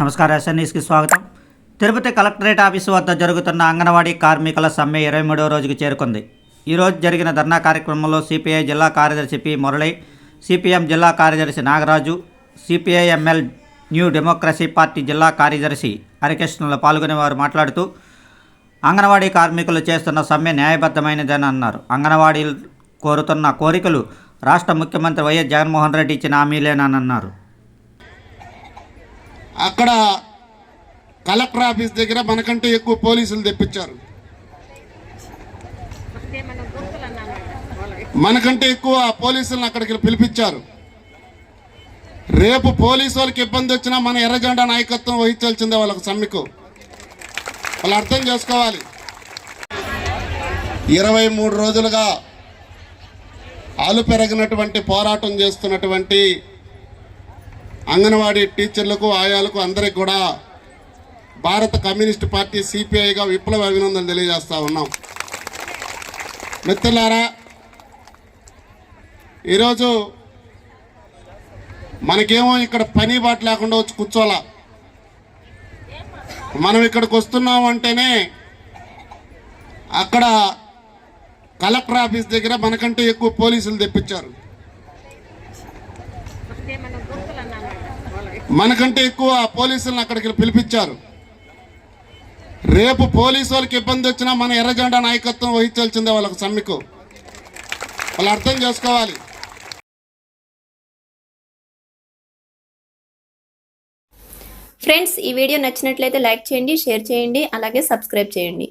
నమస్కారం. ఎస్ఎన్ఈస్కి స్వాగతం. Tirupati collectorate office వద్ద జరుగుతున్న అంగన్వాడీ కార్మికుల సమ్మె 23వ రోజుకు చేరుకుంది. ఈరోజు జరిగిన ధర్నా కార్యక్రమంలో సిపిఐ జిల్లా కార్యదర్శి పి మురళి, సిపిఎం జిల్లా కార్యదర్శి Nagaraju, CPIML new democracy party జిల్లా కార్యదర్శి హరికృష్ణలు పాల్గొనే వారు మాట్లాడుతూ అంగన్వాడీ కార్మికులు చేస్తున్న సమ్మె న్యాయబద్ధమైనదని అన్నారు. అంగన్వాడీలు కోరుతున్న కోరికలు రాష్ట్ర ముఖ్యమంత్రి వైఎస్ జగన్మోహన్ రెడ్డి ఇచ్చిన హామీలేనని అన్నారు. అక్కడ కలెక్టర్ ఆఫీస్ దగ్గర మనకంటే ఎక్కువ పోలీసులు తెప్పించారు. మనకంటే ఎక్కువ పోలీసులను అక్కడికి పిలిపించారు. రేపు పోలీసు వాళ్ళకి ఇబ్బంది వచ్చినా మన ఎర్రజెండా నాయకత్వం వహించాల్సిందే. వాళ్ళకు సమ్మెకు వాళ్ళు అర్థం చేసుకోవాలి. 23 రోజులుగా ఆలు పెరగినటువంటి పోరాటం చేస్తున్నటువంటి అంగన్వాడీ టీచర్లకు, ఆయాలకు అందరికి కూడా భారత కమ్యూనిస్ట్ పార్టీ సిపిఐగా విప్లవ అభినందనలు తెలియజేస్తూ ఉన్నాం. మిత్రులారా, ఈరోజు మనకేమో ఇక్కడ పని బాట లేకుండా వచ్చి కూర్చోాలా. మనం ఇక్కడికి వస్తున్నాం అంటేనే అక్కడ కలెక్టర్ ఆఫీస్ దగ్గర మనకంటే ఎక్కువ పోలీసులు తెప్పించారు. మనకంటే ఎక్కువ పోలీసులను అక్కడికి పిలిపించారు. రేపు పోలీసు వాళ్ళకి ఇబ్బంది వచ్చినా మన ఎర్రజెండా నాయకత్వం వహించాల్సిందే. వాళ్ళకు సమ్మెకు వాళ్ళు అర్థం చేసుకోవాలి. ఫ్రెండ్స్, ఈ వీడియో నచ్చినట్లయితే లైక్ చేయండి, షేర్ చేయండి, అలాగే సబ్స్క్రైబ్ చేయండి.